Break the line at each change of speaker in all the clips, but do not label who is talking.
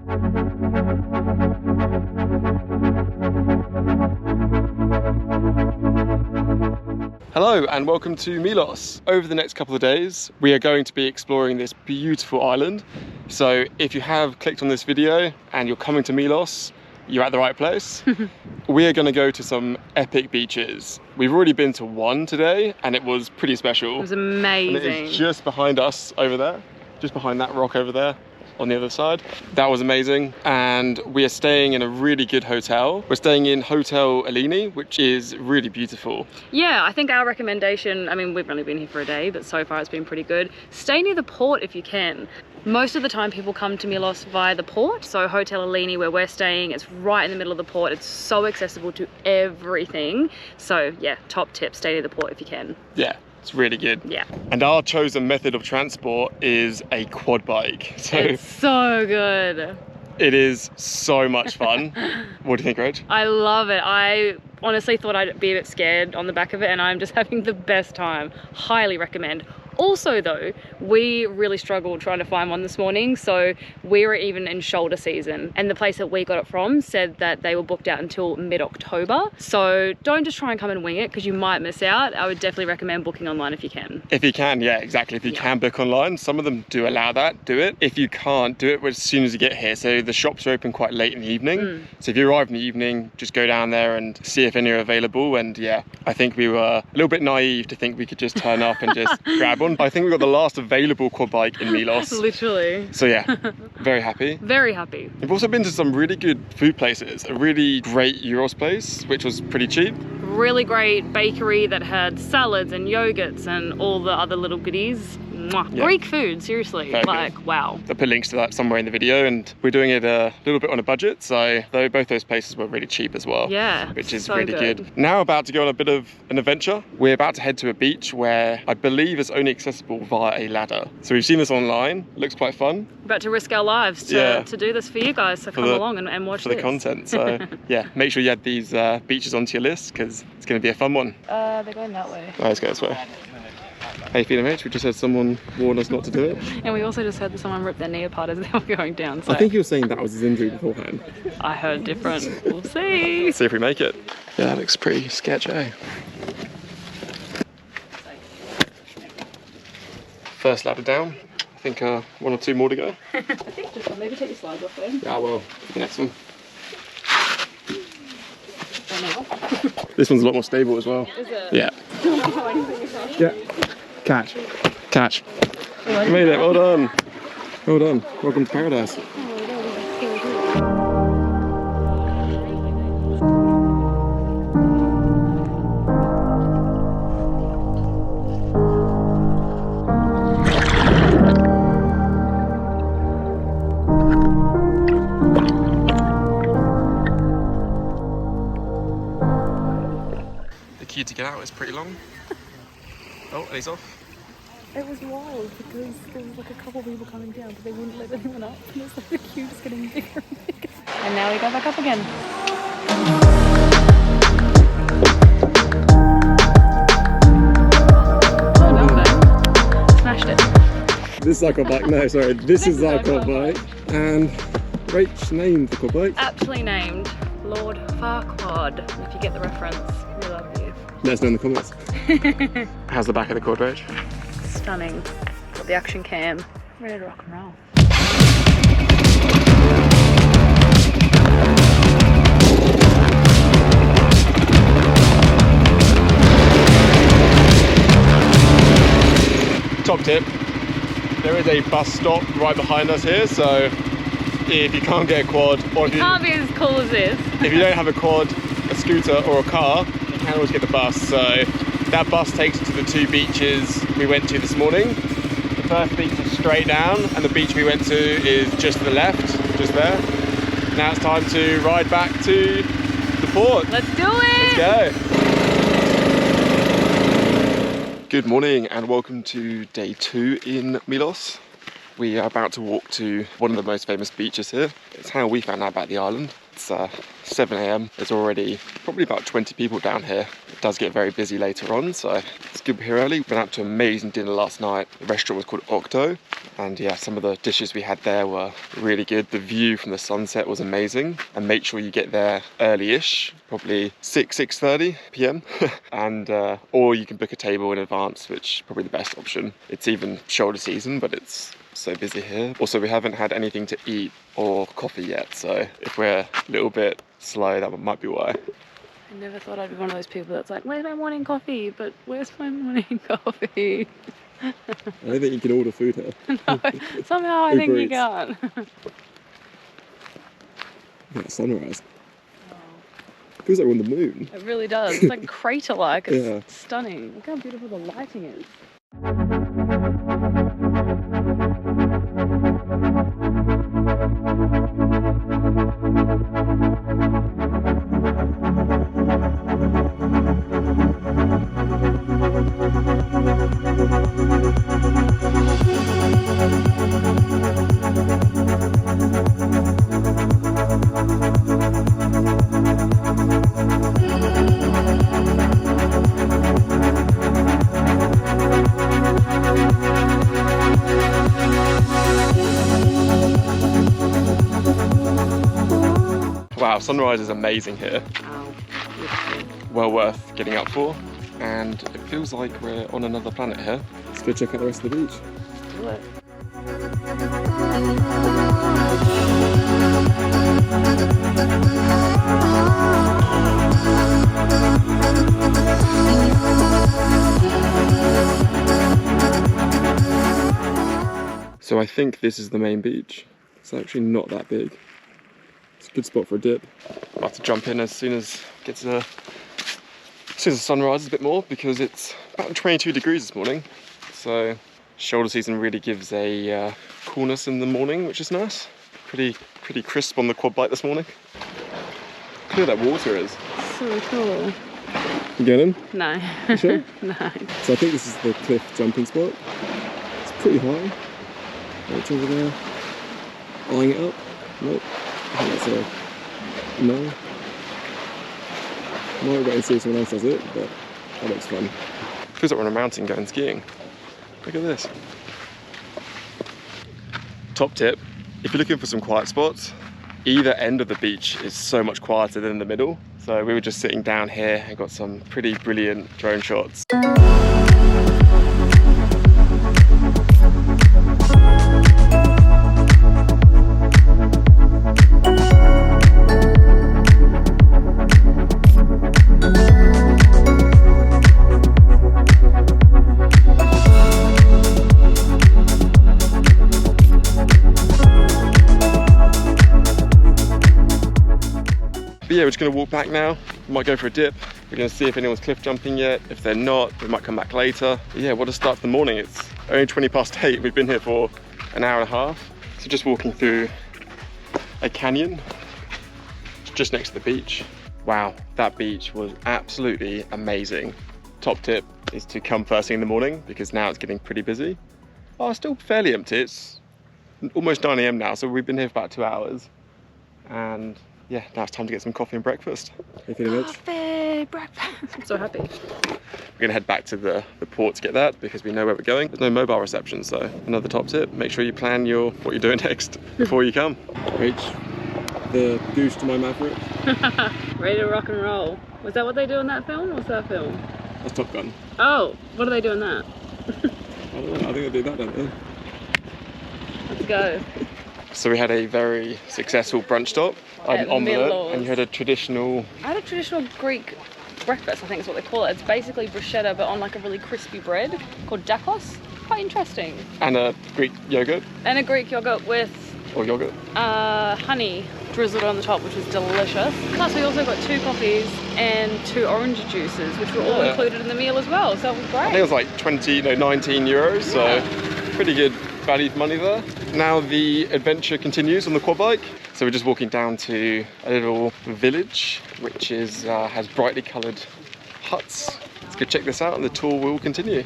Hello and welcome to Milos. Over the next couple of days, we are going to be exploring this beautiful island. So if you have clicked on this video and you're coming to Milos, you're at the right place. We are going to go to some epic beaches. We've already been to one today and it was pretty special.
It was amazing.
And it is just behind us over there, just behind that rock over there. On the other side. That was amazing, and we are staying in a really good hotel. We're staying in Hotel Eleni, which is really beautiful.
Yeah, I think our recommendation, I mean, we've only been here for a day, but so far it's been pretty good. Stay near the port if you can. Most of the time people come to Milos via the port, so Hotel Eleni, where we're staying, it's right in the middle of the port. It's so accessible to everything. So yeah, top tip, stay near the port if you can.
Yeah. It's really good.
Yeah.
And our chosen method of transport is a quad bike. So
it's so good.
It is so much fun. What do you think, Rach?
I love it. I honestly thought I'd be a bit scared on the back of it, and I'm just having the best time. Highly recommend. Also though, we really struggled trying to find one this morning, so we were even in shoulder season, and the place that we got it from said that they were booked out until mid-October. So don't just try and come and wing it, because you might miss out. I would definitely recommend booking online if you can.
If you can, yeah, exactly. If you can book online, some of them do allow that, do it. If you can't, do it as soon as you get here. So the shops are open quite late in the evening. So if you arrive in the evening, just go down there and see if any are available. And yeah, I think we were a little bit naive to think we could just turn up and just grab one. I think we got the last available quad bike in Milos.
Literally.
So yeah, very happy.
Very happy.
We've also been to some really good food places. A really great gyros place, which was pretty cheap.
Really great bakery that had salads and yogurts and all the other little goodies. Mwah. Yeah. Greek food, seriously.
Very
like,
good.
wow.
I'll put links to that somewhere in the video, and we're doing it a little bit on a budget, so both those places were really cheap as well.
Yeah.
Which is
so
really good. Now about to go on a bit of an adventure. We're about to head to a beach where I believe it's only accessible via a ladder. So we've seen this online, looks quite fun.
We're about to risk our lives to do this for you guys, so come along and watch
for the content. So yeah, make sure you add these beaches onto your list, because it's going to be a fun one.
They're going that way.
Oh, let's go this way. How you feeling, mate? We just had someone warn us not to do it.
And we also just heard that someone ripped their knee apart as they were going down. So
I think he was saying that was his injury beforehand.
I heard different. We'll see.
See if we make it. Yeah, that looks pretty sketchy, eh? First ladder down. I think one or two more to go.
I think just one. Maybe take your slides off then.
Yeah, well, the next one. This one's a lot more stable as well.
Is it?
Yeah. Yeah. Catch. Catch. You made it. Well done. Well done. Welcome to paradise. The queue to get out is pretty long. Oh, and he's off.
It was wild because there was like a couple of people coming down, but they wouldn't let anyone up, and it's like the queue just getting bigger and bigger.
And now we go back up again. Oh, no, babe. Smashed it.
This is our quad bike. No, sorry. This is our quad bike. And Rach named the quad bike.
Aptly named Lord Farquaad. If you get the reference, we love you.
Let us know in the comments. How's the back of the quad, Rach?
Stunning. Got the action cam. Ready to rock and roll.
Top tip, there is a bus stop right behind us here, so if you can't get a quad, or if you
can't be as cool as this.
If you don't have a quad, a scooter or a car, you can always get the bus. So that bus takes you to the two beaches we went to this morning. The first beach is straight down, and the beach we went to is just to the left, just there. Now it's time to ride back to the port.
Let's do it!
Let's go! Good morning and welcome to day 2 in Milos. We are about to walk to one of the most famous beaches here. It's how we found out about the island. It's 7 AM. There's already probably about 20 people down here. It does get very busy later on, so it's good we're here early. We went out to an amazing dinner last night. The restaurant was called Octo. And yeah, some of the dishes we had there were really good. The view from the sunset was amazing. And make sure you get there early-ish, probably 6:30 p.m. And or you can book a table in advance, which is probably the best option. It's even shoulder season, but it's so busy here. Also, we haven't had anything to eat or coffee yet, so if we're a little bit slow, that might be why.
I never thought I'd be one of those people that's like, where's my morning coffee? But where's my morning coffee?
I don't think you can order food here.
No, somehow I think you can't.
That sunrise. Feels like we're on the moon.
It really does. It's like crater-like. It's
Yeah.
stunning. Look how beautiful the lighting is.
Wow, sunrise is amazing here.
Wow, beautiful.
Well worth getting up for. And it feels like we're on another planet here. Let's go check out the rest of the beach.
Let's do it.
So I think this is the main beach. It's actually not that big. It's a good spot for a dip. I'll have to jump in as soon as the sun rises a bit more, because it's about 22 degrees this morning. So shoulder season really gives a coolness in the morning, which is nice. Pretty crisp on the quad bike this morning. Look how that water is.
So cool.
You going in?
No.
You sure?
No.
So I think this is the cliff jumping spot. It's pretty high. Right over there. Eyeing it up. Nope. I think that's a no. Might wait and see if someone else does it, but that looks fun. Feels like we're on a mountain going skiing. Look at this. Top tip, if you're looking for some quiet spots, either end of the beach is so much quieter than the middle. So we were just sitting down here and got some pretty brilliant drone shots. But yeah, we're just going to walk back now. We might go for a dip. We're going to see if anyone's cliff jumping yet. If they're not, we might come back later. But yeah, what a start to the morning. It's only 8:20. We've been here for an hour and a half. So just walking through a canyon just next to the beach. Wow, that beach was absolutely amazing. Top tip is to come first thing in the morning, because now it's getting pretty busy. Oh, it's still fairly empty. It's almost 9 AM now, so we've been here for about 2 hours. And yeah, now it's time to get some coffee and breakfast. Hey, feeling rich?
Coffee, breakfast. I'm so happy.
We're gonna head back to the port to get that, because we know where we're going. There's no mobile reception, so another top tip, make sure you plan what you're doing next before you come. Reach the goose to my maverick.
Ready to rock and roll. Was that what they do in that film? What's that film?
That's Top Gun.
Oh, what do they do in that?
I don't know, I think they do that, don't they?
Let's go.
So we had a very successful brunch stop, an
At
omelette,
Milos.
and you had a traditional...
I had a traditional Greek breakfast, I think is what they call it. It's basically bruschetta, but on like a really crispy bread called dakos. Quite interesting.
And a Greek yogurt,
And a Greek yogurt with
or yogurt.
honey drizzled on the top, which was delicious. Plus we also got 2 coffees and 2 orange juices, which were all
Yeah.
included in the meal as well, so it was great.
I think it was like 19 euros, so pretty good value for money there. Now the adventure continues on the quad bike. So we're just walking down to a little village, which is has brightly coloured huts. Let's go check this out, and the tour will continue.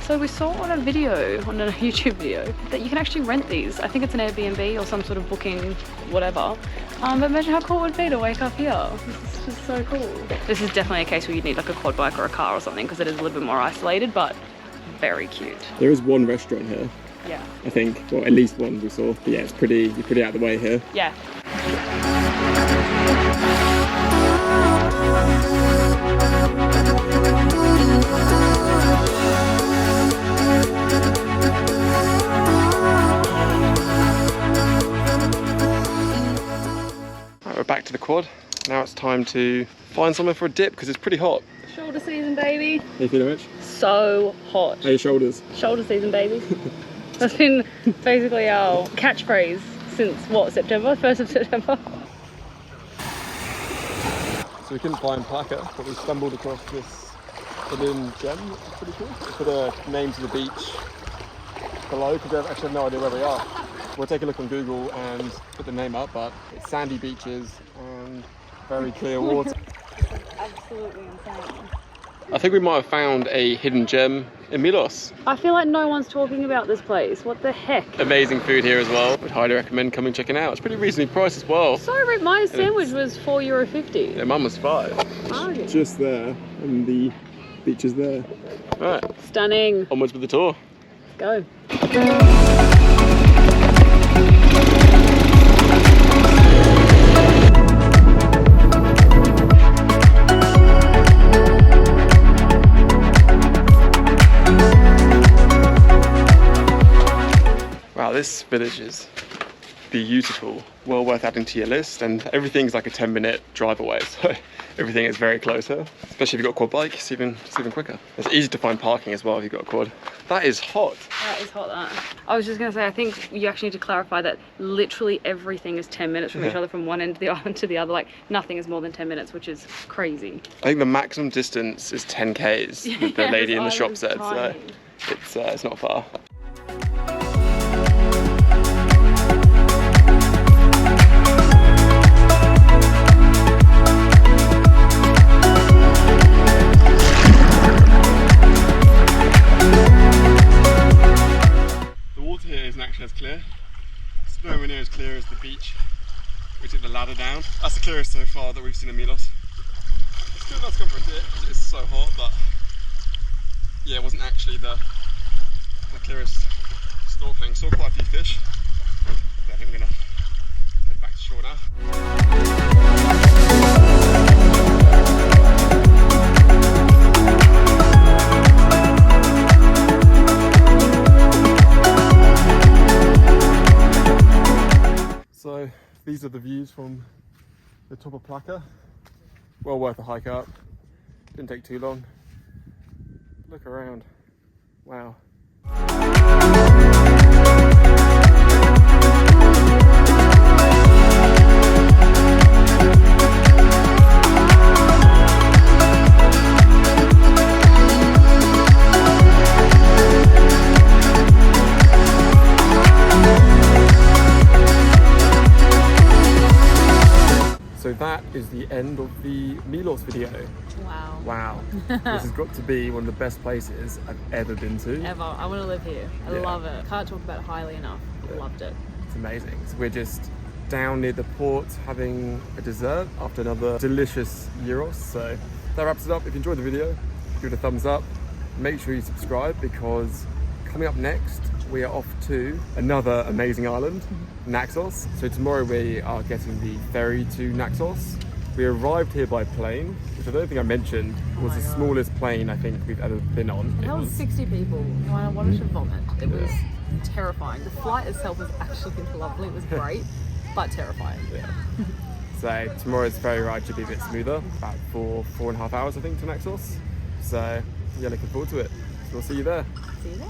So we saw on a video, on a YouTube video, that you can actually rent these. I think it's an Airbnb or some sort of booking, whatever. But imagine how cool it would be to wake up here. This is just so cool. This is definitely a case where you'd need like a quad bike or a car or something because it is a little bit more isolated, but very cute.
There is one restaurant here.
Yeah.
I think, well, at least one we saw. But yeah, you're pretty out of the way here.
Yeah.
Right, we're back to the quad. Now it's time to find somewhere for a dip because it's pretty hot.
Shoulder season, baby.
How you feeling, Rich?
So hot.
How are your shoulders?
Shoulder season, baby. That's been basically our catchphrase since what, September? 1st of September.
So we couldn't find Plaka, but we stumbled across this hidden gem, which is pretty cool. We put a name to the beach below because I actually have no idea where we are. We'll take a look on Google and put the name up, but it's sandy beaches and very clear water.
Absolutely insane.
I think we might have found a hidden gem in Milos.
I feel like no one's talking about this place. What the heck?
Amazing food here as well. Would highly recommend coming checking out. It's pretty reasonably priced as well.
Sorry, my sandwich was €4.50.
Yeah, mine was $5.
Bargain.
Just there, and the beach is there. All right,
Stunning.
onwards with the tour.
Go.
Wow, this village is beautiful. Well worth adding to your list, and everything's like a 10-minute drive away, so everything is very close here. Especially if you've got a quad bike, it's even quicker. It's easy to find parking as well if you've got a quad. That is hot.
That is hot, that. I was just going to say, I think you actually need to clarify that literally everything is 10 minutes from each other, from one end of the island to the other. Like, nothing is more than 10 minutes, which is crazy.
I think the maximum distance is 10 Ks, the lady in the shop said, so it's not far. As clear. It's nowhere near as clear as the beach. We took the ladder down. That's the clearest so far that we've seen in Milos. Still not come for a dip because it's so hot, but yeah, it wasn't actually the clearest snorkeling. Saw quite a few fish. But I think I'm gonna head back to shore now. So these are the views from the top of Plaka. Well worth a hike up. Didn't take too long. Look around. Wow. So that is the end of the Milos video.
Wow.
Wow. This has got to be one of the best places I've ever been to.
Ever. I want to live here. I love it. Can't talk about it highly enough.
Yeah.
Loved it.
It's amazing. So we're just down near the port having a dessert after another delicious gyros. So that wraps it up. If you enjoyed the video, give it a thumbs up. Make sure you subscribe because coming up next, we are off to another amazing island, Naxos. So tomorrow we are getting the ferry to Naxos. We arrived here by plane, which I don't think I mentioned was the smallest plane I think we've ever been on.
That was 60 people. I wanted to vomit. It was terrifying. The flight itself was actually lovely. It was great, but terrifying.
Yeah. So tomorrow's ferry ride should be a bit smoother, about 4.5 hours I think to Naxos. So yeah, looking forward to it. So we'll see you there.
See you there.